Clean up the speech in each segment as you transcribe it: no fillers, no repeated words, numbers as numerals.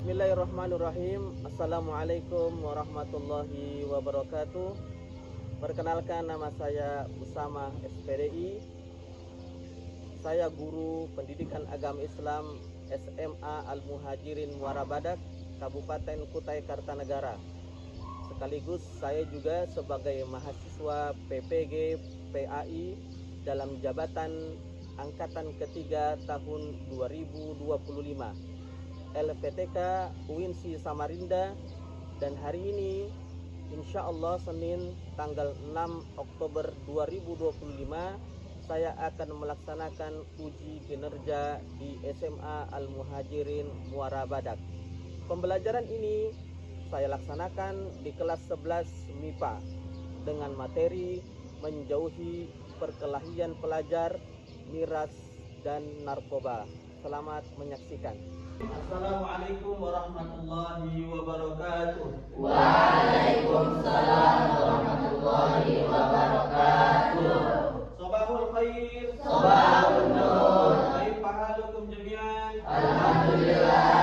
Bismillahirrahmanirrahim. Assalamualaikum warahmatullahi wabarakatuh. Perkenalkan, nama saya Usama SPDI. Saya guru pendidikan agama Islam SMA Al-Muhajirin Muara Badak, Kabupaten Kutai Kartanegara. Sekaligus saya juga sebagai mahasiswa PPG PAI dalam jabatan angkatan ketiga tahun 2025 LPTK UINSI Samarinda. Dan hari ini insya Allah Senin tanggal 6 Oktober 2025 saya akan melaksanakan uji kinerja di SMA Al-Muhajirin Muara Badak. Pembelajaran ini saya laksanakan di kelas 11 MIPA dengan materi menjauhi perkelahian pelajar, miras, dan narkoba. Selamat menyaksikan. Assalamualaikum warahmatullahi wabarakatuh. Waalaikumsalam warahmatullahi wabarakatuh. Sabahul khair. Sabahun nur. Kaifa halukum jami'an? Alhamdulillah.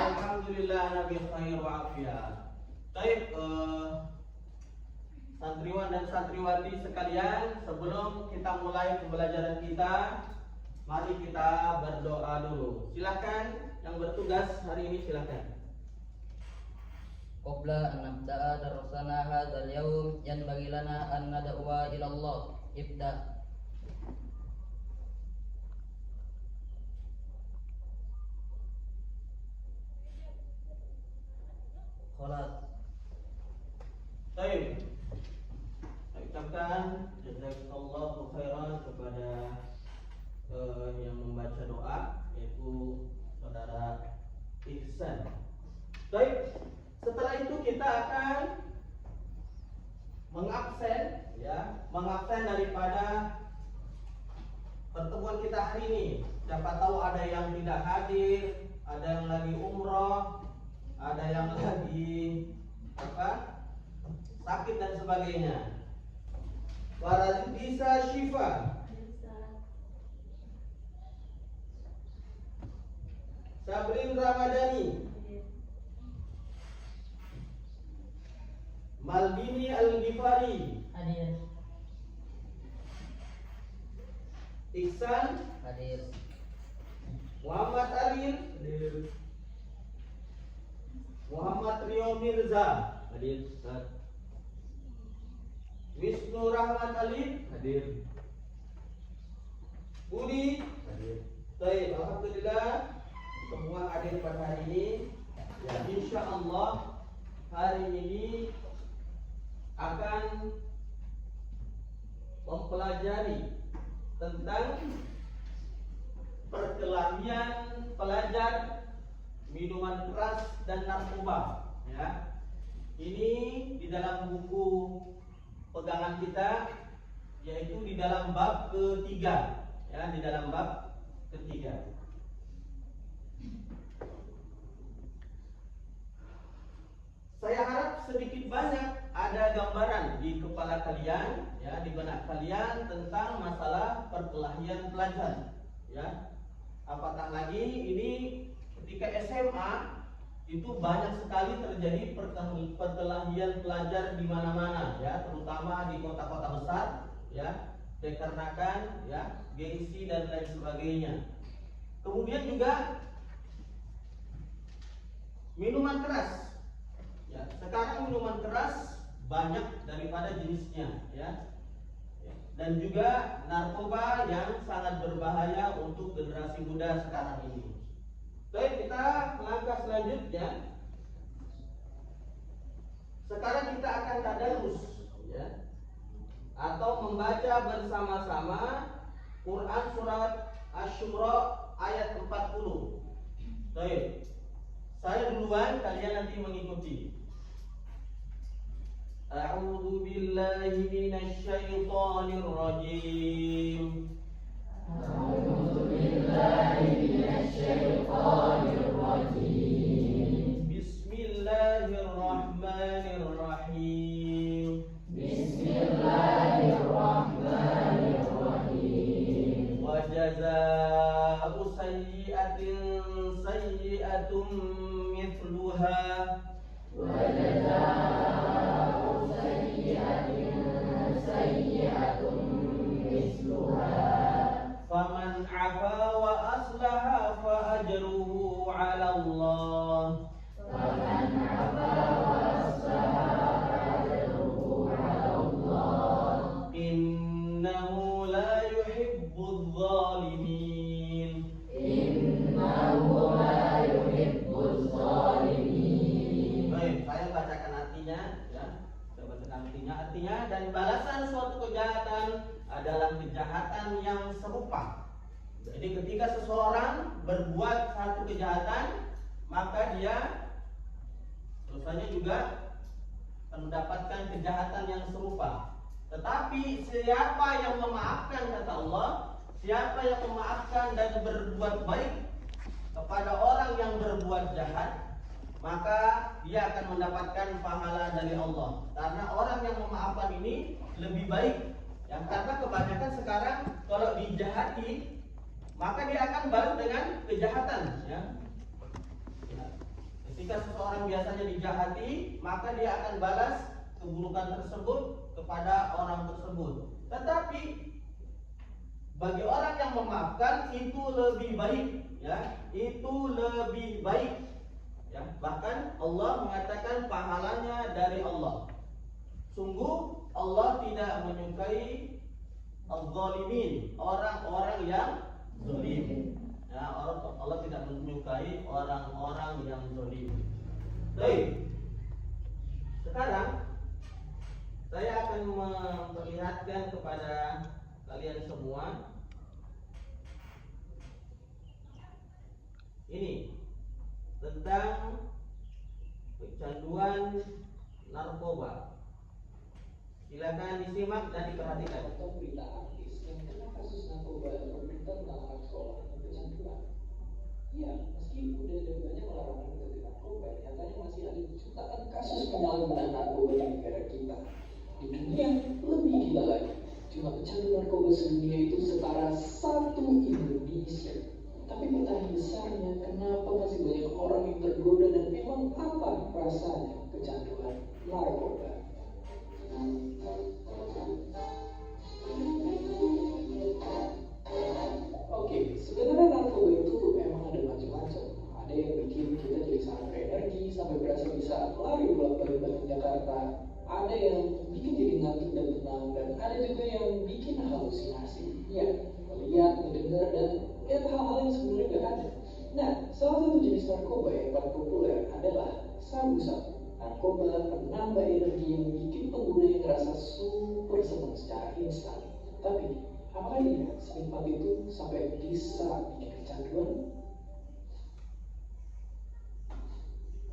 Alhamdulillah nabi khair wa afiyah. Baik, santriwan dan santriwati sekalian, sebelum kita mulai pembelajaran kita, mari kita berdoa dulu. Silakan yang bertugas hari ini, silakan. Qabla an nabda'a darasana hadzal yawm yanbaghi lana an nad'uwa ila Allah. Ibda. Khalas. Baik. Saya ucapkan jazakallahu khairan kepada yang membaca doa, yaitu saudara Ihsan. Baik, setelah itu kita akan mengabsen daripada pertemuan kita hari ini. Siapa tahu ada yang tidak hadir, ada yang lagi umroh, ada yang lagi sakit dan sebagainya. Warazid bisa syifa. Sabrin Ramadhani, Malbini Al-Ghifari, Hadir. Ihsan Hadir. Muhammad Alin, hadir. Muhammad Rio Mirza, hadir. Wisnu Rahmat Ali, hadir. Budi, hadir. Baik, alhamdulillah semua hadir pada hari ini. Ya, insya Allah hari ini akan mempelajari tentang perkelahian pelajar, minuman keras dan narkoba. Ya, ini di dalam buku pegangan kita, yaitu di dalam bab ketiga. Ya, di dalam bab ketiga. Saya harap sedikit banyak ada gambaran di kepala kalian, ya, di benak kalian tentang masalah perkelahian pelajar. Ya, apatah lagi ini ketika SMA itu banyak sekali terjadi perkelahian pelajar di mana-mana, ya, terutama di kota-kota besar, ya, dikarenakan ya gengsi dan lain sebagainya. Kemudian juga minuman keras. Ya, sekarang minuman keras banyak daripada jenisnya, ya. Dan juga narkoba yang sangat berbahaya untuk generasi muda sekarang ini. Baik, kita melangkah selanjutnya. Sekarang kita akan tadarus, ya, atau membaca bersama-sama Quran surat Asy-Syura ayat 40. Baik, saya duluan, kalian nanti mengikuti. A'udzu billahi minasy syaithanir rajim. A'udzu billahi minasy syaithanir rajim. Bismillahirrahmanirrahim. Bismillahirrahmanirrahim. Wa jazaa'u sayyi'atin sayyi'atin sayyi'atun mithluha وجزاء سيئة سيئة مثلها faman 'afa wa aslaha fa ajruhu 'ala Allah فمن عفا وأصلح فأجره على الله innahu la yuhibbudz zalimin. إنه لا يحب الظالمين. Baik, saya bacakan artinya ya. Saya bacakan artinya dan balasan suatu kejahatan adalah kejahatan yang serupa. Jadi ketika seseorang berbuat satu kejahatan, maka dia dosanya juga mendapatkan kejahatan yang serupa. Tetapi siapa yang memaafkan, kata Allah, siapa yang memaafkan dan berbuat baik kepada orang yang berbuat jahat, maka dia akan mendapatkan pahala dari Allah. Karena orang yang memaafkan ini lebih baik. Ya, karena kebanyakan sekarang kalau dijahati, maka dia akan balas dengan kejahatan. Ya. Ketika seseorang biasanya dijahati, maka dia akan balas keburukan tersebut kepada orang tersebut. Tetapi bagi orang yang memaafkan itu lebih baik, ya, itu lebih baik. Ya, bahkan Allah mengatakan pahalanya dari Allah. Sungguh Allah tidak menyukai az-zalimin, orang-orang yang zalim. Ya, Allah tidak menyukai orang-orang yang zalim. Baik. Sekarang saya akan memperlihatkan kepada kalian semua ini tentang kecanduan narkoba. Silakan disimak dan diperhatikan. Berita artis yang kena kasus narkoba dan berita tentang anak sekolah dan kecanduan. Ya, meski udah ada banyak larangan untuk narkoba, nyatanya masih ada jutaan kasus penyalahgunaan narkoba di negara kita. Di dunia lebih gila lagi, cuma pecandu narkoba sedunia itu setara satu Indonesia. Tapi pertanyaan besarnya, kenapa masih banyak orang yang tergoda dan memang apa rasanya kecanduan narkoba? Oke, sebenarnya narkoba itu memang ada macam-macam. Ada yang bikin kita jadi sangat berenergi sampai berasa bisa lari bolak-balik Jakarta. Ada yang bikin jadi ngantuk dan tenang, dan ada juga yang bikin halusinasi. Ya, melihat, mendengar, dan lihat hal-hal yang sebenarnya gak ada. Nah, salah satu jenis narkoba yang paling populer adalah sabu-sabu. Narkoba penambah energi yang bikin penggunanya ngerasa super senang secara instan. Tapi, apakah iya senikmat itu sampai bisa bikin kecanduan?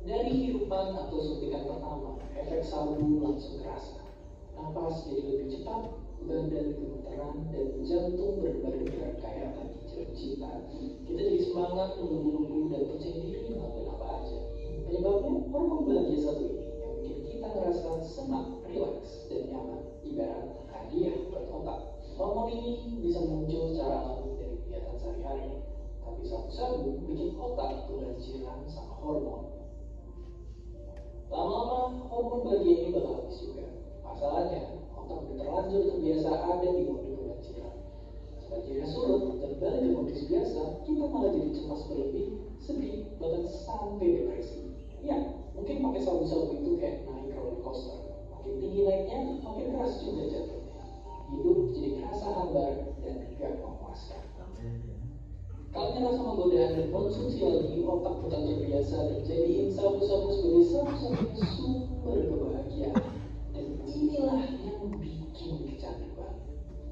Dari hirupan atau suntikan pertama, efek sabu langsung terasa. Napas jadi lebih cepat, badan gemeteran, dan jantung berdebar-debar kayak lagi jatuh cinta. Kita jadi semangat, nunggu-nunggu, dan percaya diri ngelakuin apa aja. Penyebabnya hormon bahagia satu ini yang bikin kita ngerasa senang, rileks, dan nyaman, ibarat hadiah buat otak. Hormon ini bisa muncul secara alami dari kegiatan sehari-hari, tapi sabu-sabu bikin otak kebanjiran sama hormon. Lama-lama hormon bahagia ini bakal habis juga. Masalahnya, otak udah terlanjur terbiasa ada di mode kebanjiran. Sebanjirnya surut dan balik ke modus biasa, kita malah jadi cemas berlebih, sedih, bahkan sampai depresi. Ya, mungkin pakai sabu-sabu itu kayak naik roller coaster. Makin tinggi naiknya, makin keras juga jatuhnya. Hidup jadi kerasa hambar dan gak memuaskan. Kalau nyala sama godaan dan konsumsi lagi, otak bukan terbiasa dan jadiin sabu-sabu sebagai satu-satunya sumber kebahagiaan. Dan inilah yang bikin kecanduan.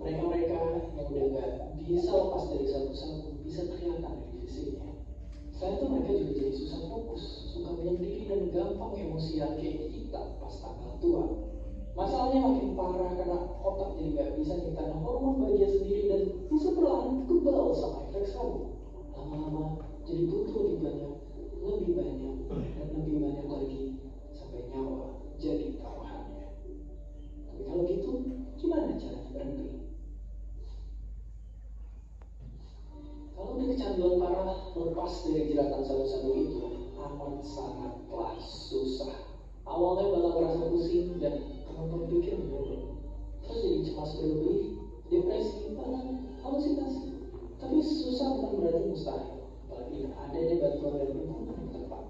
Mereka-mereka yang udah gak bisa lepas dari sabu-sabu bisa kelihatan dari fisiknya. Selain itu mereka juga jadi susah fokus, suka menyendiri dan gampang emosian kayak kita pas tanggal tua. Masalahnya makin parah karena otak jadi gak bisa nyiptain hormon bahagia sendiri dan bisa perlahan kebal sama efek sabu. Lama-lama jadi butuh lebih banyak, dan lebih banyak lagi sampai nyawa jadi taruhannya. Tapi kalau gitu, gimana caranya berhenti? Kalau udah kecanduan parah, lepas dari jeratan sabu-sabu itu amat sangatlah susah. Awalnya bakal merasa pusing dan kemampuan pikir menurun, terus jadi cemas berlebih, depresi, bahkan halusinasi. Tapi susah bukan berarti mustahil, apalagi adanya bantuan dan dukungan yang tepat.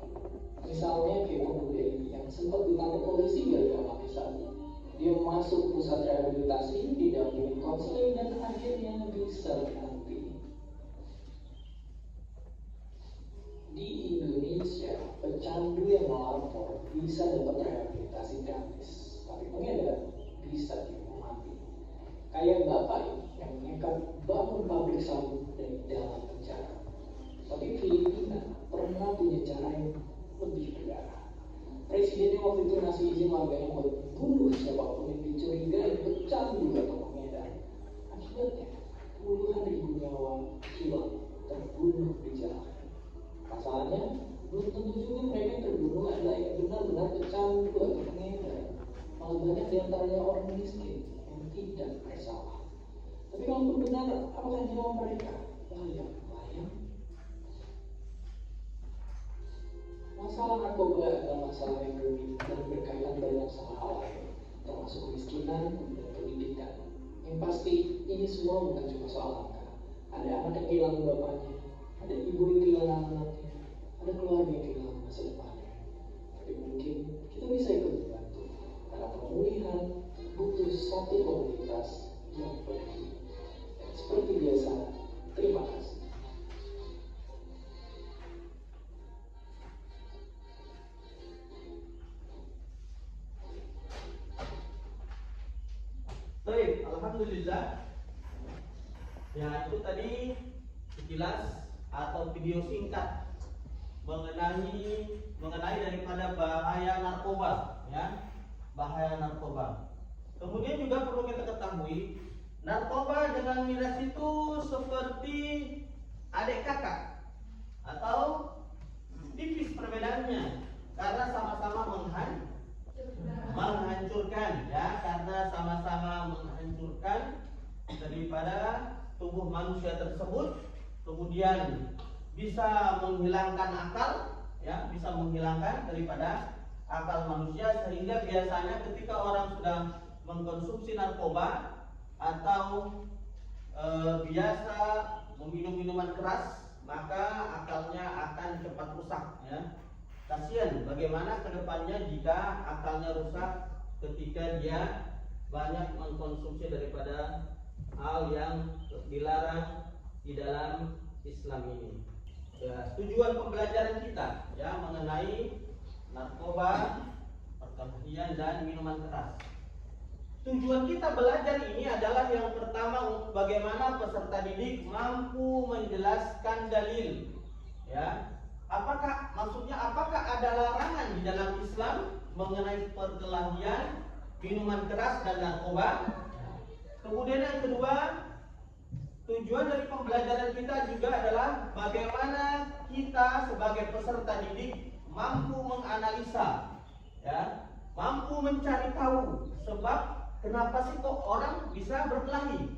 Misalnya kayak pemuda ini yang sempat ditangkap polisi gara-gara pakai sabu. Dia masuk pusat rehabilitasi, didampingi konseling, dan akhirnya bisa berhenti. Di Indonesia, pecandu yang melapor bisa dapat rehabilitasi gratis, tapi pengedar bisa dihukum mati. Kayak bapak ini yang nekat bangun pabrik sabu dari dalam penjara. Tapi Filipina pernah punya cara yang lebih berdarah. Presidennya waktu itu ngasih izin warganya buat bunuh siapapun yang dicurigai pecandu atau pengedar. Akibatnya puluhan ribu nyawa hilang terbunuh di jalan. Masalahnya belum tentu juga mereka yang terbunuh adalah yang benar-benar pecandu atau pengedar. Malah banyak diantaranya orang miskin yang tidak bersalah. Tapi kalau benar, apakah nyawa mereka layak? Masalah narkoba adalah masalah yang rumit dan berkaitan banyak sama hal lain, termasuk kemiskinan dan pendidikan. Yang pasti, ini semua bukan cuma soal angka. Ada anak yang kehilangan bapaknya, ada ibu yang kehilangan anaknya, ada keluarga yang kehilangan masa depannya. Tapi mungkin kita bisa ikut membantu, karena pemulihan butuh satu komunitas yang peduli. Seperti biasa, terima kasih. Baik, alhamdulillah. Ya, itu tadi sekilas atau video singkat mengenai daripada bahaya narkoba, ya. Bahaya narkoba. Kemudian juga perlu kita ketahui, narkoba dengan miras itu seperti adik kakak atau tipis perbedaannya, karena sama-sama menghancurkan, ya, karena sama-sama menghancurkan daripada tubuh manusia tersebut, kemudian bisa menghilangkan akal, ya, bisa menghilangkan daripada akal manusia, sehingga biasanya ketika orang sudah mengkonsumsi narkoba atau biasa meminum minuman keras, maka akalnya akan cepat rusak, ya. Kasihan bagaimana kedepannya jika akalnya rusak ketika dia banyak mengkonsumsi daripada hal yang dilarang di dalam Islam ini. Ya, tujuan pembelajaran kita, ya, mengenai narkoba, perkelahian dan minuman keras. Tujuan kita belajar ini adalah yang pertama, bagaimana peserta didik mampu menjelaskan dalil, ya. Apakah ada larangan di dalam Islam mengenai perkelahian, minuman keras dan narkoba? Kemudian yang kedua, tujuan dari pembelajaran kita juga adalah bagaimana kita sebagai peserta didik mampu menganalisa, ya, mampu mencari tahu sebab kenapa sih kok orang bisa berkelahi,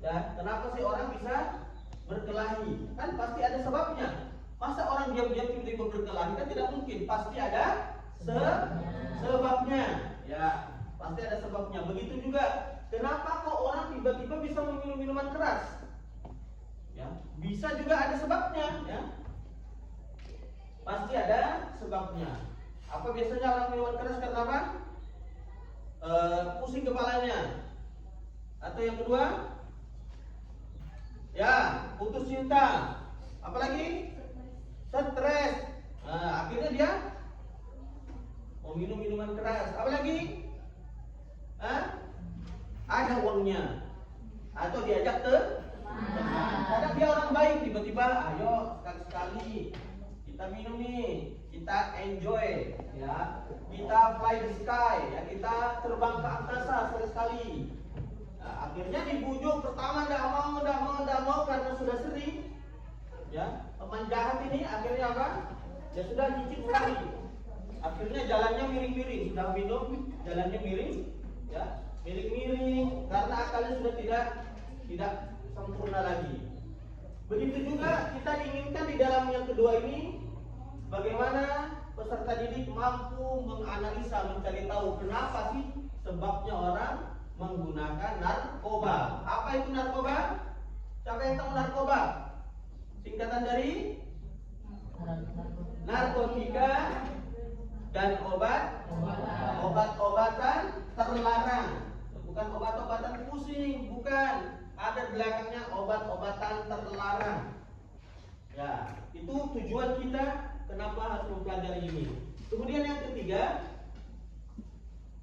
ya, kenapa sih orang bisa berkelahi? Kan pasti ada sebabnya. Masa orang diam-diam tiba-tiba berkelahi? Kan tidak mungkin. Pasti ada sebabnya, ya, pasti ada sebabnya. Begitu juga, kenapa kok orang tiba-tiba bisa meminum minuman keras? Ya, bisa juga ada sebabnya, ya. Pasti ada sebabnya. Apa biasanya orang minuman keras karena apa? Pusing kepalanya. Atau yang kedua, ya, putus cinta. Apalagi? Stres. Nah, akhirnya dia mau minum minuman keras. Apalagi? Ada uangnya. Atau diajak ke kadang dia orang baik, tiba-tiba ayo sekali-sekali kita minum nih, kita enjoy, ya, kita fly the sky, ya, kita terbang ke angkasa sekali-sekali. Nah, akhirnya dibujuk pertama tidak mau karena sudah sering, ya, teman jahat ini akhirnya apa? Ya sudah cicip sekali. Akhirnya jalannya miring-miring, sudah minum jalannya miring, ya, miring-miring karena akalnya sudah tidak sempurna lagi. Begitu juga kita inginkan di dalam yang kedua ini, bagaimana peserta didik mampu menganalisa, mencari tahu kenapa sih sebabnya orang menggunakan narkoba. Apa itu narkoba? Siapa yang tahu narkoba? Singkatan dari narkotika dan obat-obatan terlarang. Bukan obat-obatan pusing, bukan. Ada belakangnya obat-obatan terlarang. Ya, itu tujuan kita kenapa harus mempelajari ini. Kemudian yang ketiga,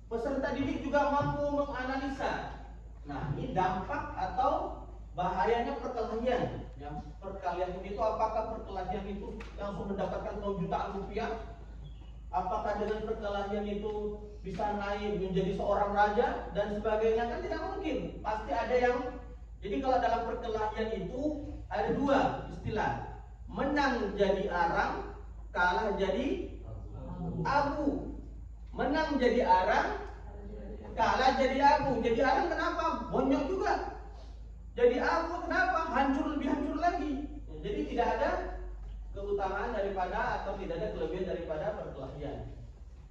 peserta didik juga mampu menganalisa. Nah, ini dampak atau bahayanya perkelahian. Ya, perkelahian itu apakah perkelahian itu langsung mendapatkan jutaan rupiah? Apakah dengan perkelahian itu bisa naik menjadi seorang raja dan sebagainya? Kan tidak mungkin. Pasti ada yang. Jadi kalau dalam perkelahian itu ada dua istilah. Menang jadi arang, kalah jadi abu. Menang jadi arang, kalah jadi abu. Jadi arang kenapa? Bonyok juga. Jadi abu kenapa? Lebih hancur lagi. Jadi tidak ada keutamaan daripada atau tidak ada kelebihan daripada perkelahian.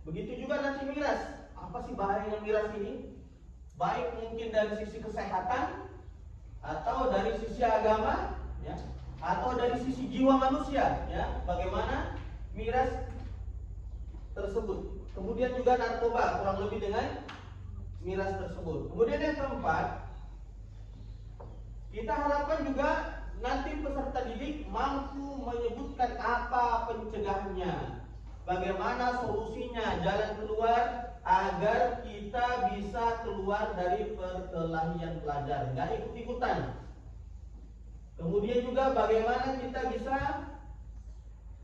Begitu juga nanti miras. Apa sih bahayanya miras ini? Baik mungkin dari sisi kesehatan, atau dari sisi agama, ya, atau dari sisi jiwa manusia, ya, bagaimana miras tersebut. Kemudian juga narkoba kurang lebih dengan miras tersebut. Kemudian yang keempat, kita harapkan juga nanti peserta didik mampu menyebutkan apa pencegahannya, bagaimana solusinya, jalan keluar agar kita bisa keluar dari perkelahian pelajar, nggak ikut-ikutan. Kemudian juga bagaimana kita bisa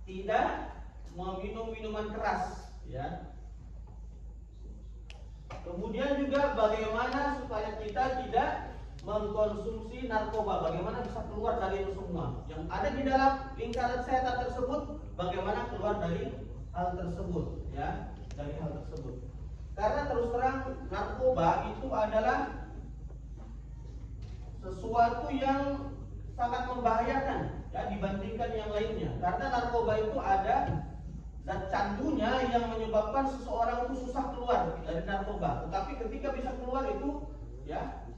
tidak meminum minuman keras, ya. Kemudian juga bagaimana supaya kita tidak mengkonsumsi narkoba, bagaimana bisa keluar dari itu semua yang ada di dalam lingkaran setan tersebut, bagaimana keluar dari hal tersebut, ya, dari hal tersebut. Karena terus terang narkoba itu adalah sesuatu yang sangat membahayakan, ya, dibandingkan yang lainnya. Karena narkoba itu ada zat candunya yang menyebabkan seseorang itu susah keluar dari narkoba. Tetapi ketika bisa keluar itu, ya,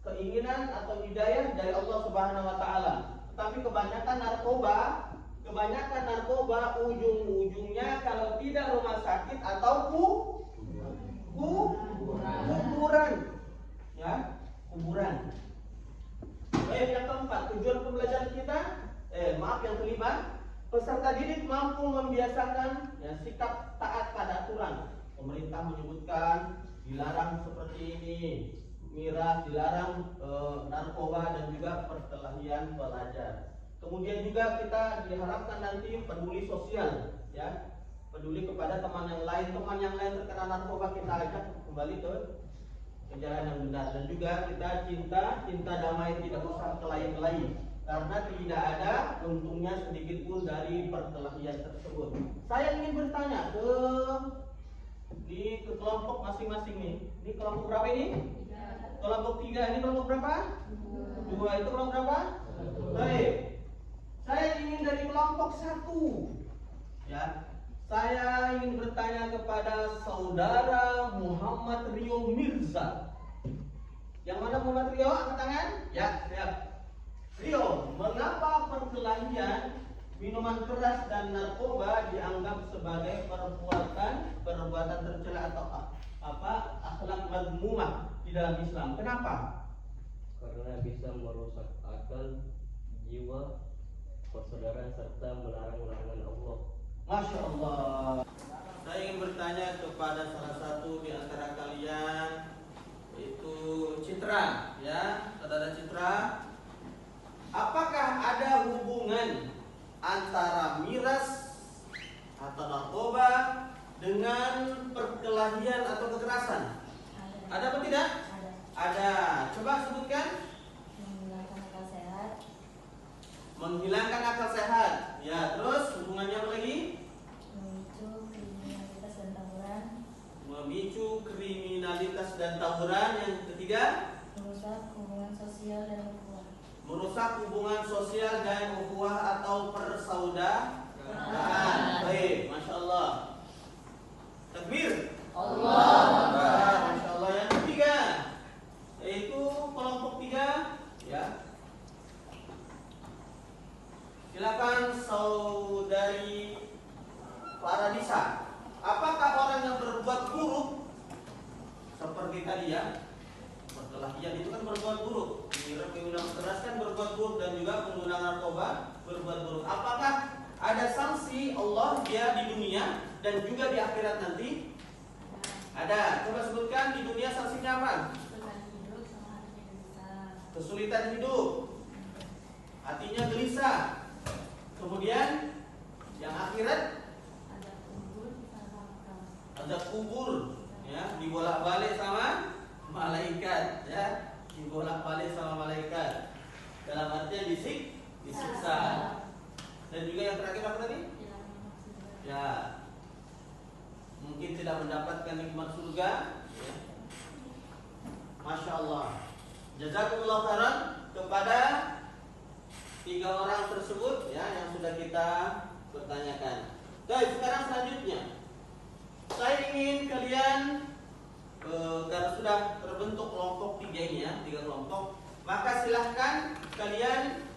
keinginan atau hidayah dari Allah Subhanahu wa taala. Tetapi kebanyakan narkoba ujung-ujungnya kalau tidak rumah sakit atau kuburan. Ya, kuburan. Baik, yang keempat, tujuan pembelajaran kita, yang kelima, peserta didik mampu membiasakan, ya, sikap taat pada aturan. Pemerintah menyebutkan dilarang seperti ini, miras dilarang, narkoba dan juga perkelahian pelajar. Kemudian juga kita diharapkan nanti peduli sosial, ya, peduli kepada teman yang lain terkena narkoba, kita ajak kembali ke jalan yang benar. Dan juga kita cinta damai, tidak usah kelahi-kelahi, karena tidak ada untungnya sedikit pun dari perkelahian tersebut. Saya ingin bertanya ke kelompok masing-masing nih. Ini kelompok berapa ini? Kelompok 3, ini kelompok berapa? 2, itu kelompok berapa? Baik. Saya ingin dari kelompok 1. Ya. Saya ingin bertanya kepada saudara Muhammad Rio Mirza. Yang mana Muhammad Rio? Angkat tangan. Ya, siap. Rio, mengapa perkelahian, minuman keras dan narkoba dianggap sebagai perbuatan tercela atau akhlak mazmumah di dalam Islam? Kenapa? Karena bisa merusak akal, jiwa, persaudaraan serta melarang larangan Allah. Masya Allah. Saya ingin bertanya kepada salah satu di antara kalian, yaitu Citra, ya, saudara Citra. Apakah ada hubungan antara miras atau narkoba dengan perkelahian atau kekerasan? Ada atau tidak? Ada. Coba sebutkan. Menghilangkan akal sehat. Menghilangkan akal sehat. Ya, terus hubungannya apa lagi? Memicu kriminalitas dan tawuran. Memicu kriminalitas dan tawuran. Yang ketiga, Merusak hubungan sosial dan ukhuwah. merusak hubungan sosial persaudaraan. Baik, masya Allah. Takbir. Allah. Masya Allah. Yang ketiga yaitu kelompok 3, ya. Silakan saudari Faradisa. Apakah orang yang berbuat buruk seperti tadi ya? Perkelahian itu kan berbuat buruk. Minuman keras kan berbuat buruk, dan juga pengguna narkoba berbuat buruk. Apakah ada sanksi Allah dia di dunia dan juga di akhirat nanti? Ada. Coba sebutkan di dunia sanksinya apa? Kesulitan hidup, hatinya gelisah. Kemudian yang akhirat ada kubur, ya, dibolak-balik sama malaikat, ya, dibolak-balik sama malaikat. Dalam artian disiksa. Dan juga yang terakhir apa tadi? Ya, mungkin tidak mendapatkan nikmat surga, ya. Masya Allah. Jazakumullah khairan kepada 3 orang tersebut, ya, yang sudah kita pertanyakan. Baik, sekarang selanjutnya saya ingin kalian karena sudah terbentuk kelompok 3 ini, ya, 3 kelompok, maka silahkan kalian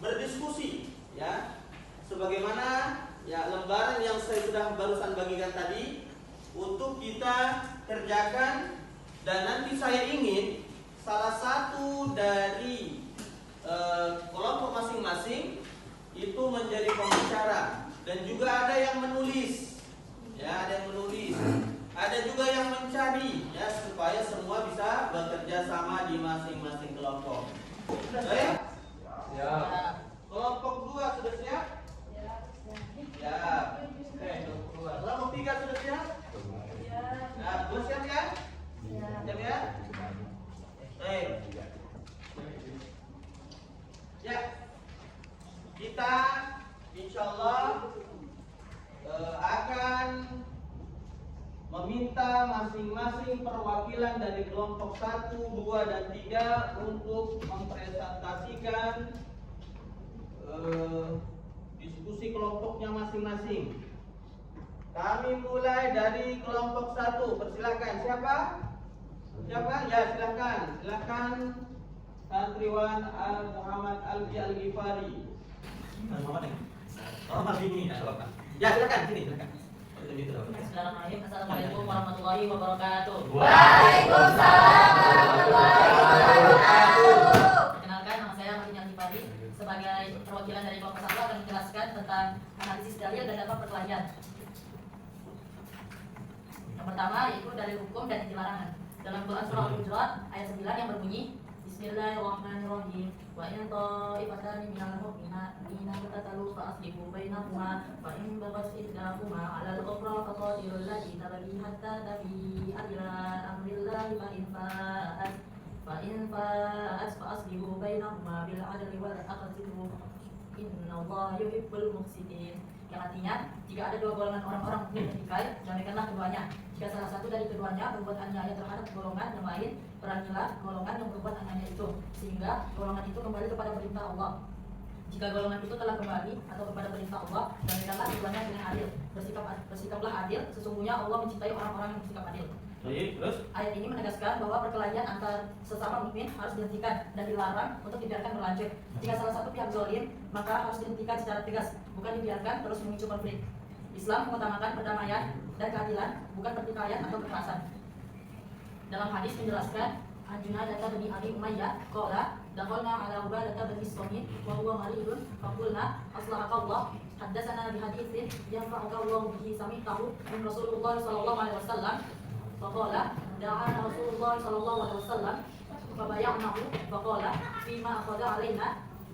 berdiskusi, ya, sebagaimana ya lembaran yang saya sudah barusan bagikan tadi untuk kita kerjakan. Dan nanti saya ingin salah satu dari kelompok masing-masing itu menjadi pembicara, dan juga ada yang menulis, ya, ada yang menulis, ada juga yang mencari, ya, supaya semua bisa bekerja sama di masing-masing kelompok. Sudah siap? Ya. Kelompok 2 sudah siap? Ya. Kelompok 3 sudah siap? Nah, 2 siap ya? Siap ya? Baik. Ya, kita insya Allah akan meminta masing-masing perwakilan dari kelompok 1, 2, dan 3 untuk mempresentasikan diskusi kelompoknya masing-masing. Kami mulai dari kelompok 1. Persilakan. Siapa? Siapa? Ya, silakan. Silakan santriwan Muhammad Alfi Al-Ghifari. Muhammad ini. Ya, silakan sini, silakan. Bismillahirrahmanirrahim. Assalamualaikum warahmatullahi wabarakatuh. Waalaikumsalam warahmatullahi wabarakatuh. Perkenalkan, nama saya Martin Al-Ghifari. Sebagai perwakilan dari kelompok 1 akan menjelaskan tentang analisis dalil dan dampak perkelahian. Yang pertama yaitu dalil hukum dan larangan. Dalam Quran surah Al-Hujurat ayat 9 yang berbunyi, Bismillahirrahmanirrahim. Wa in ta'ifatani minal mu'minina qatatalu fa aslihu bainahuma fa in baghat ihdahuma 'ala al-ukhra fa qatilul lati tabghi hatta tafi'a ila amrillahi fa in fa'at fa aslihu bainahuma bil 'adli wal aqsitu innallaha yuhibbul muqsitin. Yang artinya, jika ada 2 golongan orang-orang yang bertikai, damaikanlah keduanya. Jika salah satu dari keduanya berbuat aniaya terhadap golongan yang lain, perangilah golongan yang berbuat aniaya itu, sehingga golongan itu kembali kepada perintah Allah. Jika golongan itu telah kembali atau kepada perintah Allah, damaikanlah keduanya dengan adil. Bersikaplah adil, sesungguhnya Allah mencintai orang-orang yang bersikap adil. Baik, terus? Ayat ini menegaskan bahwa perkelahian antar sesama mukmin harus dihentikan dan dilarang untuk dibiarkan berlanjut. Jika salah satu pihak zalim, maka harus dihentikan secara tegas, bukan dibiarkan terus memicu konflik. Islam mengutamakan perdamaian dan keadilan, bukan pertikaian atau kekerasan. Dalam hadis menjelaskan, Anjuna data bin Abi Umayyah qala dakhalna ala Ubadah bin Samit wa huwa maridun faqulna aslahaka haddatsana bi haditsin yanfa'uka Allah bihi sami'tahu min Rasulullah sallallahu alaihi wasallam faqala da'ana Rasulullah sallallahu alaihi wasallam fabay'nahu faqala fima akhadha alaina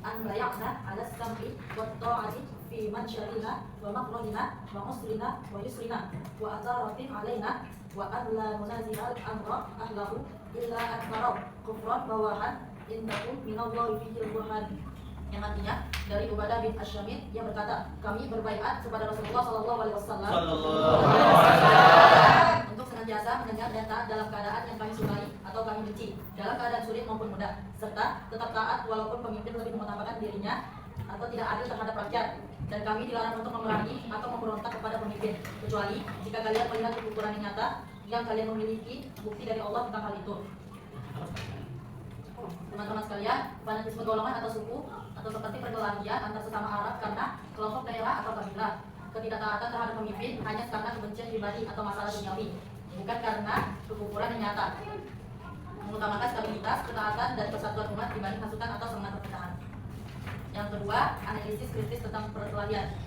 an bay'na ala sam'i wa ta'ati fi mansyarina wa makrahina wa usrina wa yusrina wa ataratin alaina wa alla munazihal amra ahlahu illa akbarau kufran bawahan indakum minallahi fihil burhan. Yang artinya dari Ubadah bin Asyamit yang berkata, kami berbaiat kepada Rasulullah sallallahu alaihi wasallam untuk senantiasa mendengar dan taat dalam keadaan yang kami sukai atau kami benci, dalam keadaan sulit maupun mudah, serta tetap taat walaupun pemimpin lebih mengutamakan dirinya atau tidak adil terhadap rakyat, dan kami dilarang untuk memerangi atau memberontak kepada pemimpin, kecuali jika kalian melihat kekufuran yang nyata yang kalian memiliki bukti dari Allah tentang hal itu. Teman-teman sekalian, fanatisme golongan atau suku atau seperti perkelahian antar sesama Arab karena kelompok daerah atau kabilah, ketidaktaatan terhadap pemimpin hanya karena kebencian pribadi atau masalah duniawi, bukan karena kekufuran yang nyata. Mengutamakan stabilitas, ketaatan, dan persatuan umat dibanding hasutan atau semangat perpecahan. Yang kedua, analisis kritis tentang perkelahian.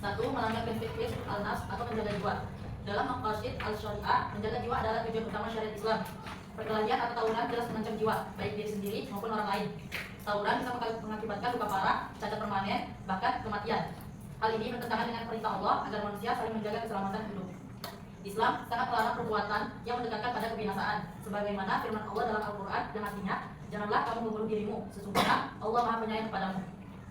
1. Melanggar prinsip al-nafs atau menjaga jiwa. Dalam maqasid al-syariah, menjaga jiwa adalah tujuan utama syariat Islam. Perkelahian atau tawuran jelas mengancam jiwa, baik diri sendiri maupun orang lain. Tawuran bisa mengakibatkan luka parah, cacat permanen, bahkan kematian. Hal ini bertentangan dengan perintah Allah agar manusia saling menjaga keselamatan hidup. Islam sangat melarang perbuatan yang mendekatkan pada kebinasaan, sebagaimana firman Allah dalam Al-Quran yang artinya, janganlah kamu membunuh dirimu, sesungguhnya Allah Maha Penyayang kepadamu.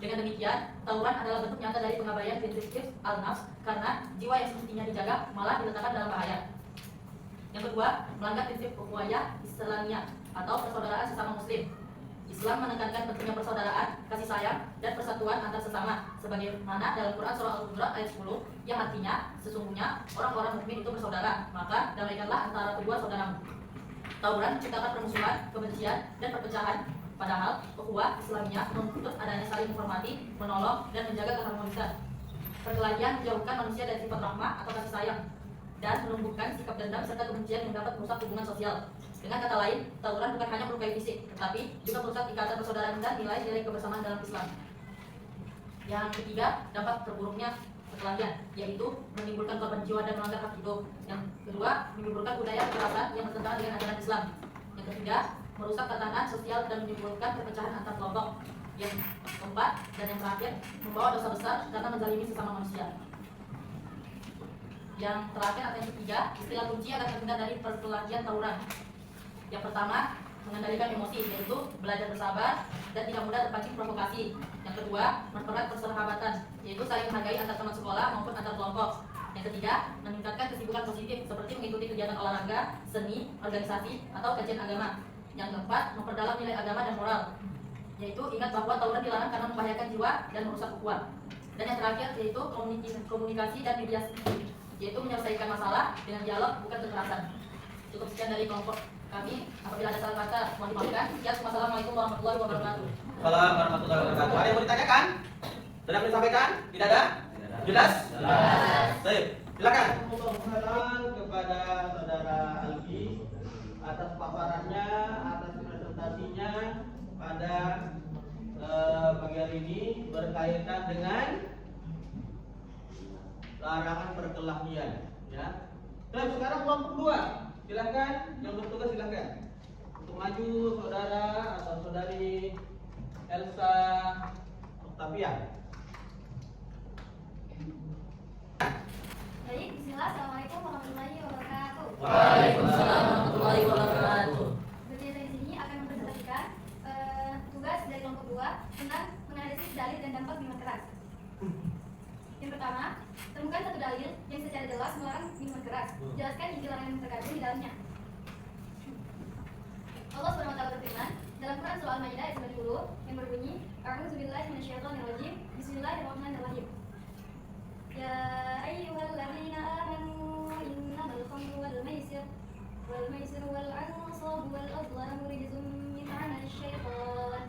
Dengan demikian, tawuran adalah bentuk nyata dari pengabaian prinsip al-nafs, karena jiwa yang semestinya dijaga malah diletakkan dalam bahaya. Yang kedua, melanggar prinsip ukhuwah Islamiyah atau persaudaraan sesama muslim. Islam menekankan pentingnya persaudaraan, kasih sayang, dan persatuan antar sesama, sebagaimana dalam Quran surah Al-Hujurat ayat 10 yang artinya, sesungguhnya orang-orang mukmin itu bersaudara, maka damaikanlah antara kedua saudaramu. Tawuran menciptakan permusuhan, kebencian, dan perpecahan, padahal ukhuwah Islamiyah menuntut adanya saling menghormati, menolong, dan menjaga keharmonisan. Perkelahian menjauhkan manusia dari sifat rahmah atau kasih sayang, dan menumbuhkan sikap dendam serta kebencian yang dapat merusak hubungan sosial. Dengan kata lain, tawuran bukan hanya melukai fisik, tetapi juga merusak ikatan persaudaraan dan nilai-nilai kebersamaan dalam Islam. Yang ketiga, dampak terburuknya perkelahian, yaitu menimbulkan korban jiwa dan melanggar hak hidup. Yang kedua, menimbulkan budaya kekerasan yang bertentangan dengan ajaran Islam. Yang ketiga, merusak tatanan sosial dan menimbulkan perpecahan antar kelompok. Yang keempat dan yang terakhir, membawa dosa besar karena menzalimi sesama manusia. Yang terakhir atau yang ketiga, istilah kunci agar terhindar dari perkelahian tawuran. Yang pertama, mengendalikan emosi, yaitu belajar bersabar dan tidak mudah terpancing provokasi. Yang kedua, mempererat persahabatan, yaitu saling menghargai antar teman sekolah maupun antar kelompok. Yang ketiga, meningkatkan kesibukan positif seperti mengikuti kegiatan olahraga, seni, organisasi, atau kajian agama. Yang keempat, memperdalam nilai agama dan moral, yaitu ingat bahwa tawuran dilarang karena membahayakan jiwa dan merusak ukhuwah. Dan yang terakhir yaitu komunikasi dan mediasi, yaitu menyelesaikan masalah dengan dialog bukan kekerasan. Cukup sekian dari kelompok kami. Apabila ada salah kata, mohon dimaafkan. Sekian, wassalamualaikum warahmatullahi wabarakatuh. Waalaikumsalam warahmatullahi wabarakatuh. Ada yang mau ditanyakan? Sudah disampaikan? Tidak ada? Jelas? Baik, silakan. Mohon kepada saudara Alfi atas paparannya, atas presentasinya pada pagi hari ini berkaitan dengan larangan perkelahian. Ya. Dan sekarang kelompok 2. Silakan, yang bertugas silakan untuk maju, saudara atau saudari Elsa Octavia. Baik, bismillah. Assalamualaikum warahmatullahi wabarakatuh. Waalaikumsalam warahmatullahi wabarakatuh. Bercerita di sini akan mempresentasikan tugas dari kelompok 2 tentang menganalisis dalil dan dampak minuman keras. Yang pertama, temukan satu dalil yang secara jelas melarang minuman keras. Jelaskan inti larangan yang terkandung di dalamnya. Allah SWT berfirman dalam Quran surah Al-Maidah ayat 90 yang berbunyi, A'udzubillahi minasyaitonirrajim. Bismillahirrahmanirrahim. Ya ayyuhalladzina amanu innamal khamru wal maisir wal ansabu wal azlamu rijzun min 'amali syaitan.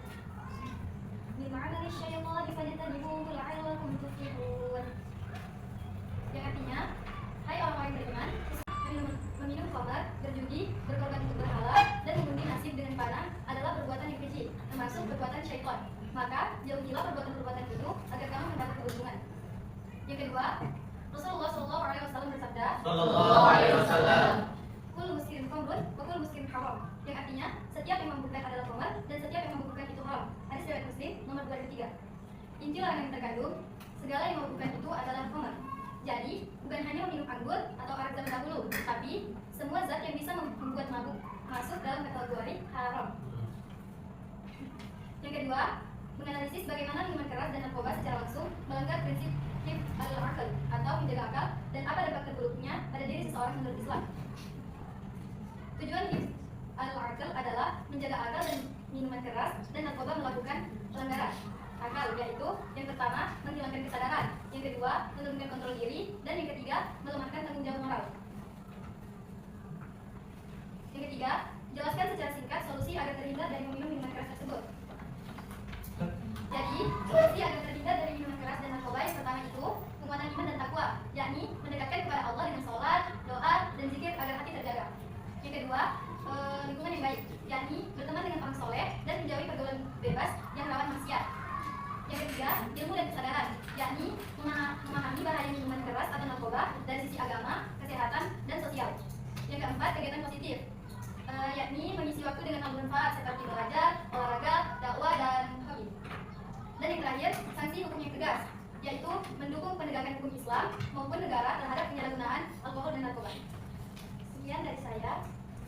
Fajtanibuhu la'allakum tuflihun. Yang artinya, hai orang-orang yang beriman, meminum khamar, berjudi, berkorban untuk berhala, dan mengundi nasib dengan panah adalah perbuatan yang keji, termasuk perbuatan syaitan. Maka jauhilah perbuatan-perbuatan itu agar kamu mendapat keuntungan. Yang kedua, Rasulullah SAW bersabda, Kul muskirin khamrun, wa kul muskirin haram. Yang artinya, setiap yang memabukkan adalah khamar dan setiap yang memabukkan itu haram. Hadis riwayat Muslim nomor 2003. Inti larangan yang terkandung, segala yang memabukkan itu adalah khamar. Jadi, bukan hanya meminum anggur atau arak zaman dahulu, tapi semua zat yang bisa membuat mabuk masuk dalam kategori haram. Yang kedua, menganalisis bagaimana minuman keras dan narkoba secara langsung melanggar prinsip al-aql atau menjaga akal dan apa dampak terburuknya pada diri seseorang menurut Islam. Tujuan al-aql adalah menjaga akal dan minuman keras dan narkoba melakukan pelanggaran akal sosial, yaitu yang pertama menghilangkan kesadaran, yang kedua menurunkan kontrol diri, dan yang ketiga melemahkan tanggung jawab moral. Yang ketiga, jelaskan secara singkat solusi agar terhindar dari meminum minuman keras tersebut. Jadi, solusi agar terhindar dari minuman keras dan narkoba yang pertama itu penguatan iman dan takwa, yakni mendekatkan kepada Allah dengan sholat, doa, dan zikir agar hati terjaga. Yang kedua, lingkungan yang baik, yakni berteman dengan orang soleh dan menjauhi pergaulan bebas yang rawan maksiat. Yang ketiga, ilmu dan kesadaran, yakni memahami bahaya minuman keras atau narkoba dari sisi agama, kesehatan, dan sosial. Yang keempat, kegiatan positif, yakni mengisi waktu dengan hal bermanfaat seperti belajar, olahraga, dakwah, dan hobi. Dan yang terakhir, sanksi hukum yang tegas, yaitu mendukung penegakan hukum Islam maupun negara terhadap penyalahgunaan alkohol dan narkoba. Sekian dari saya.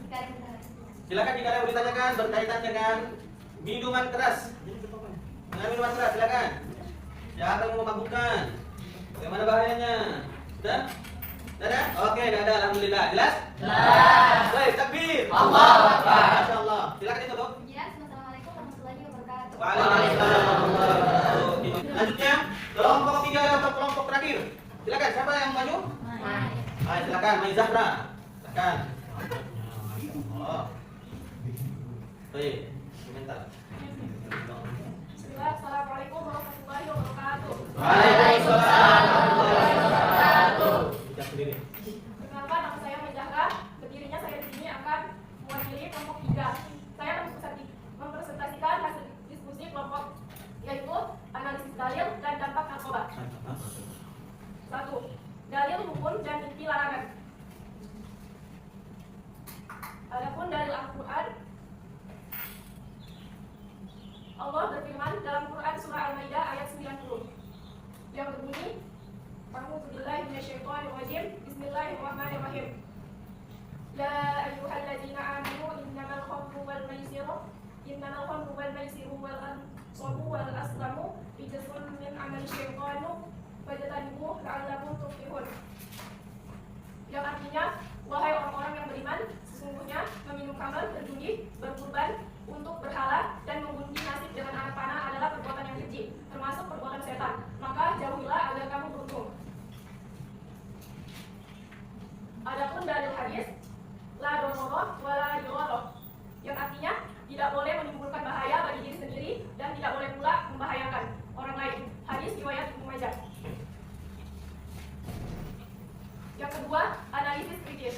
Jika ada yang bertanya. Silakan jika ada yang ditanyakan berkaitan dengan minuman keras. Dengan minuman keras silakan. Yang akan memabukkan. Bagaimana bahayanya? Sudah? Sudah ada? Oke, sudah ada. Alhamdulillah. Jelas? Jelas. Baik, takbir. Allahu Akbar. Masyaallah. Silakan ditutup. Ya, assalamualaikum warahmatullahi wabarakatuh. Waalaikumsalam warahmatullahi wabarakatuh. Selanjutnya, kelompok 3 atau kelompok terakhir. Silakan, siapa yang maju? Ayo, silakan, Mai Zahra. Silakan. Oh. Baik, komentar. Assalamualaikum warahmatullahi wabarakatuh. Waalaikumsalam warahmatullahi wabarakatuh. Ucap sendiri. Perkenalkan, nama saya Mai Zahra. Berdirinya saya di sini akan mewakili kelompok 3. Saya mempresentasikan hasil diskusi kelompok, yaitu analisis dalil dan dampak narkoba. 1. Dalil hukum dan inti larangan. Adapun dalil Al-Quran, Allah berfirman dalam Quran surah Al-Maidah ayat 90 yang berbunyi, A'udzubillahi minasyaitonirrajim, Bismillahirrahmanirrahim. Ya ayyuhalladzina amanu innamal khamru wal maisiru wal ansabu wal aslamu rijsun min amali syaitani fajtanibuhu la'allakum tuflihun. Yang artinya, wahai orang-orang yang beriman, sesungguhnya meminum khamr, berjudi, berkurban untuk berhala, dan mengundi nasib dengan anak panah adalah perbuatan yang keji, termasuk perbuatan setan. Maka jauhilah agar kamu beruntung. Adapun dalil hadis, la dororo wa la diroro, yang artinya tidak boleh menimbulkan bahaya bagi diri sendiri dan tidak boleh pula membahayakan orang lain. Hadis riwayat Ibnu Majah. Yang kedua, analisis kritis.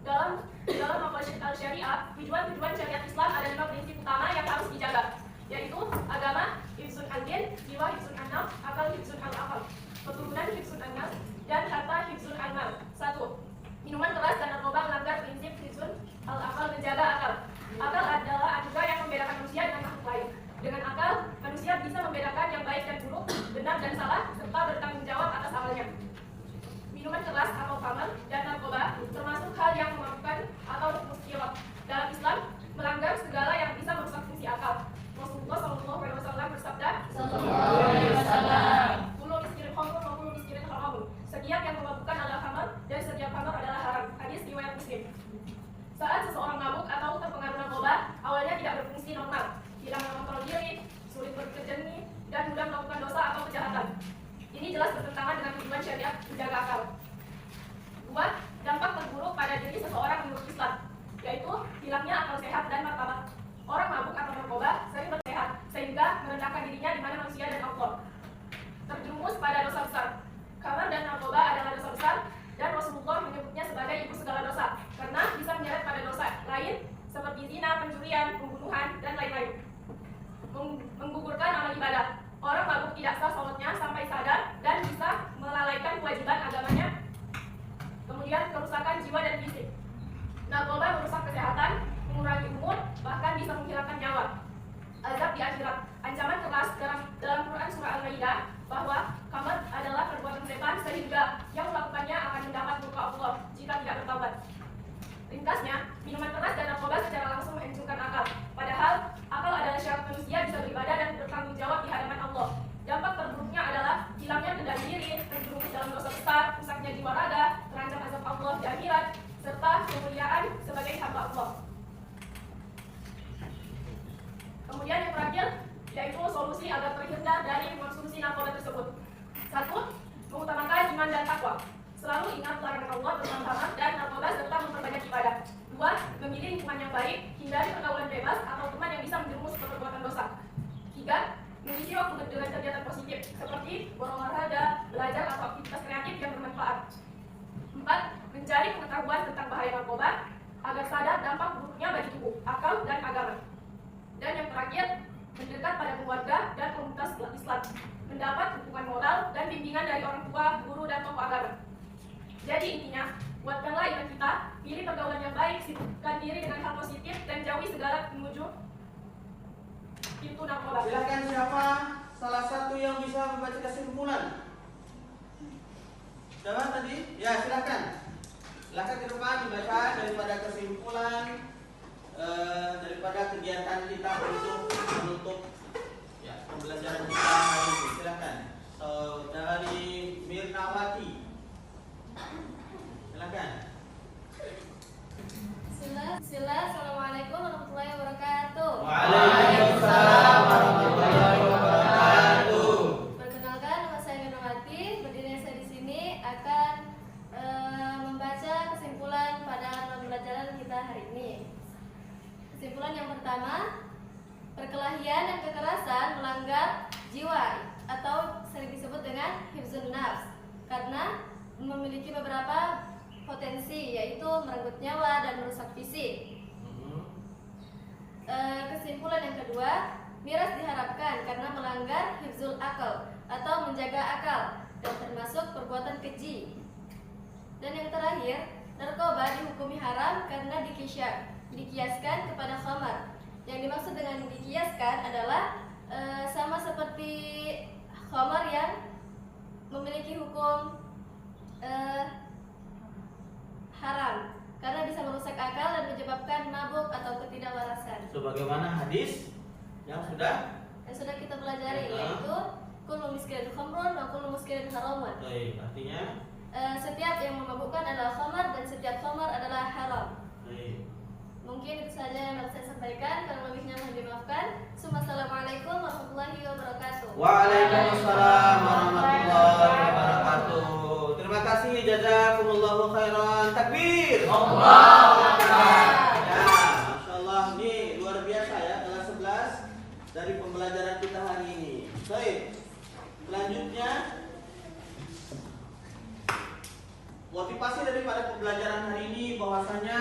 Dalam al-syariah, tujuan syariat Islam ada 5 prinsip utama yang harus dijaga, yaitu agama, hifzun al-din, jiwa hifzun an-nafs, akal hifzun al-aqal, keturunan hifzun an-nas, dan harta hifzun al-mal. 1. Minuman keras dan narkoba melanggar prinsip hifzun al-aqal, menjaga akal. Akal adalah anugerah yang membedakan manusia dengan makhluk lain. Dengan akal, manusia bisa membedakan yang baik dan buruk, benar dan salah, serta bertanggung jawab atas amalnya. Minuman keras atau khamr dan narkoba termasuk hal yang memabukkan atau muskilat. Dalam Islam, melanggar segala yang bisa merusak fungsi akal. Rasulullah SAW bersabda, "Kullu miskirin khamr wa kullu miskirin haramun." Setiap yang memabukkan adalah khamr dan setiap khamr adalah haram. Hadis riwayat Muslim. Saat seseorang mabuk atau terpengaruh narkoba, awalnya tidak berfungsi normal, hilang mengontrol diri, sulit berjernih, dan mudah melakukan dosa atau kejahatan. Ini jelas bertentangan dengan tujuan syariat menjaga akal. 2. Dampak terburuk pada diri seseorang menurut Islam, yaitu hilangnya akal sehat dan martabat. Orang mabuk atau narkoba sering bersehat, sehingga merendahkan dirinya di mana manusia dan Allah. Terjerumus pada dosa besar. Khamr dan narkoba adalah dosa besar, dan Rasulullah menyebutnya sebagai ibu segala dosa, karena bisa menyeret pada dosa lain seperti zina, pencurian, pembunuhan, dan lain-lain. Menggugurkan amal ibadah. Orang mabuk tidak sah sholatnya sampai sadar dan bisa melalaikan kewajiban agamanya. Kemudian kerusakan jiwa dan fisik. Narkoba merusak kesehatan, mengurangi umur, bahkan bisa menghilangkan nyawa. Azab di akhirat. Ancaman keras dalam Quran surah Al-Maidah bahwa khamr adalah perbuatan setan sehingga yang melakukannya akan mendapat murka Allah jika tidak bertaubat. Ringkasnya, minuman keras dan narkoba secara langsung menghancurkan akal. Padahal, akal adalah syarat manusia bisa beribadah dan bertanggung jawab di hadapan Allah. Dampak terburuknya adalah hilangnya kendali diri, terjerumus dalam dosa besar, rusaknya jiwa raga, terancam azab Allah di akhirat, serta kemuliaan sebagai hamba Allah. solusi agar terhindar dari konsumsi narkoba tersebut. 1. Mengutamakan iman dan takwa. Selalu ingat larangan Allah tentang haram dan narkoba serta memperbanyak ibadah. 2. Memilih lingkungan yang baik, hindari pergaulan bebas atau teman yang bisa menjerumus ke perbuatan dosa. 3. Mengisi waktu dengan kegiatan positif seperti berolahraga, belajar atau aktivitas kreatif yang bermanfaat. 4. Mencari pengetahuan tentang bahaya narkoba agar sadar dampak buruknya bagi tubuh, akal, dan agama. Dan yang terakhir, mendekat pada keluarga dan komunitas Islam, mendapat dukungan moral dan bimbingan dari orang tua, guru, dan tokoh agama. Jadi intinya, kuatkanlah iman kita, pilih pergaulan yang baik, sibukkan diri dengan hal positif, dan jauhi segala menuju pintu narkoba. Silakan siapa salah satu yang bisa membaca kesimpulan? Siapa tadi? Ya, silakan. Silakan ke depan dibaca daripada kesimpulan daripada kegiatan kita untuk menutup ya, pembelajaran kita hari ini. Silakan. Saudari Mirnawati. Silakan. Bismillah, Assalamualaikum warahmatullahi wabarakatuh. Waalaikumsalam warahmatullahi wabarakatuh. Perkenalkan, nama saya Mirnawati. Berdirinya saya di sini akan membaca kesimpulan pada pembelajaran kita hari ini. Kesimpulan yang pertama, perkelahian dan kekerasan melanggar jiwa atau sering disebut dengan hifzun nafs karena memiliki beberapa potensi, yaitu merenggut nyawa dan merusak fisik. Kesimpulan yang kedua, miras diharapkan karena melanggar hifzul akal atau menjaga akal dan termasuk perbuatan keji. Dan yang terakhir, narkoba dihukumi haram karena dikiaskan kepada khamar. Yang dimaksud dengan dikiaskan adalah sama seperti khamar yang memiliki hukum haram karena bisa merusak akal dan menyebabkan mabuk atau ketidakwarasan. Sebagaimana hadis yang sudah kita pelajari, yaitu kullu muskirin khamrun wa kullu muskirin haramun. baik, artinya Setiap yang memabukkan adalah khamar dan setiap khamar adalah haram. baik. Mungkin itu saja yang dapat saya sampaikan. Kalau lebihnya mohon dimaafkan. Assalamualaikum warahmatullahi wabarakatuh. Waalaikumsalam warahmatullahi wabarakatuh. Terima kasih, jazakumullahu khairan. Takbir. Allahu Akbar. Ya, masyaallah, ini luar biasa ya, kelas 11 dari pembelajaran kita hari ini. Baik. Selanjutnya, motivasi daripada pembelajaran hari ini bahwasanya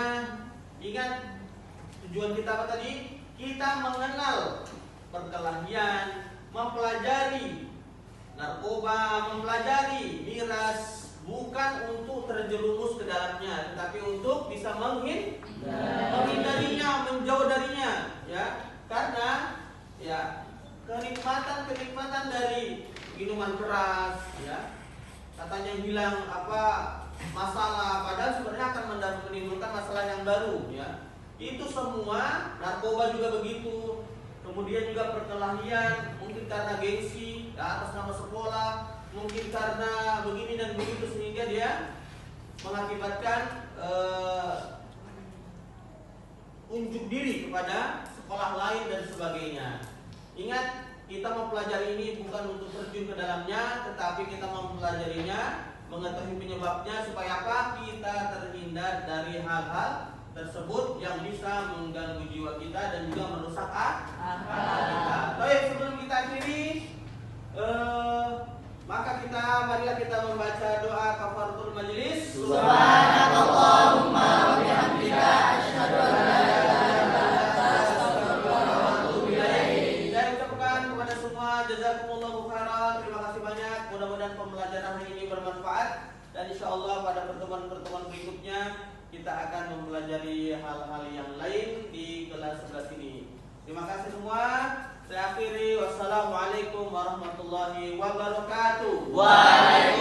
ingat tujuan kita apa tadi? Kita mengenal perkelahian, mempelajari narkoba, mempelajari miras, bukan untuk terjerumus ke dalamnya, tetapi untuk bisa menghindarinya, menjauh darinya, ya. Karena ya kenikmatan dari minuman keras, ya, katanya hilang masalah, padahal sebenarnya akan menimbulkan masalah yang baru, ya. Itu semua, narkoba juga begitu. Kemudian juga perkelahian, mungkin karena gengsi, atas nama sekolah, mungkin karena begini dan begitu, sehingga dia mengakibatkan unjuk diri kepada sekolah lain dan sebagainya. Ingat, kita mempelajari ini bukan untuk terjun ke dalamnya, tetapi kita mempelajarinya, mengetahui penyebabnya supaya apa? Kita terhindar dari hal-hal tersebut yang bisa mengganggu jiwa kita dan juga merusak akal kita. Baik, sebelum kita akhiri, maka marilah kita membaca doa kafaratul majelis. Subhanakallahumma wa bihamdika asyhadu an la ilaha illa anta astaghfiruka wa atubu ilaik. Dan ucapkan kepada semua jazakumullahu khairan. Terima kasih banyak. Mudah-mudahan pembelajaran hari ini bermanfaat dan insyaallah pada pertemuan-pertemuan berikutnya kita akan mempelajari hal-hal yang lain di kelas 11 ini. Terima kasih semua. Saya akhiri. Wassalamualaikum warahmatullahi wabarakatuh. Waalaikumsalam.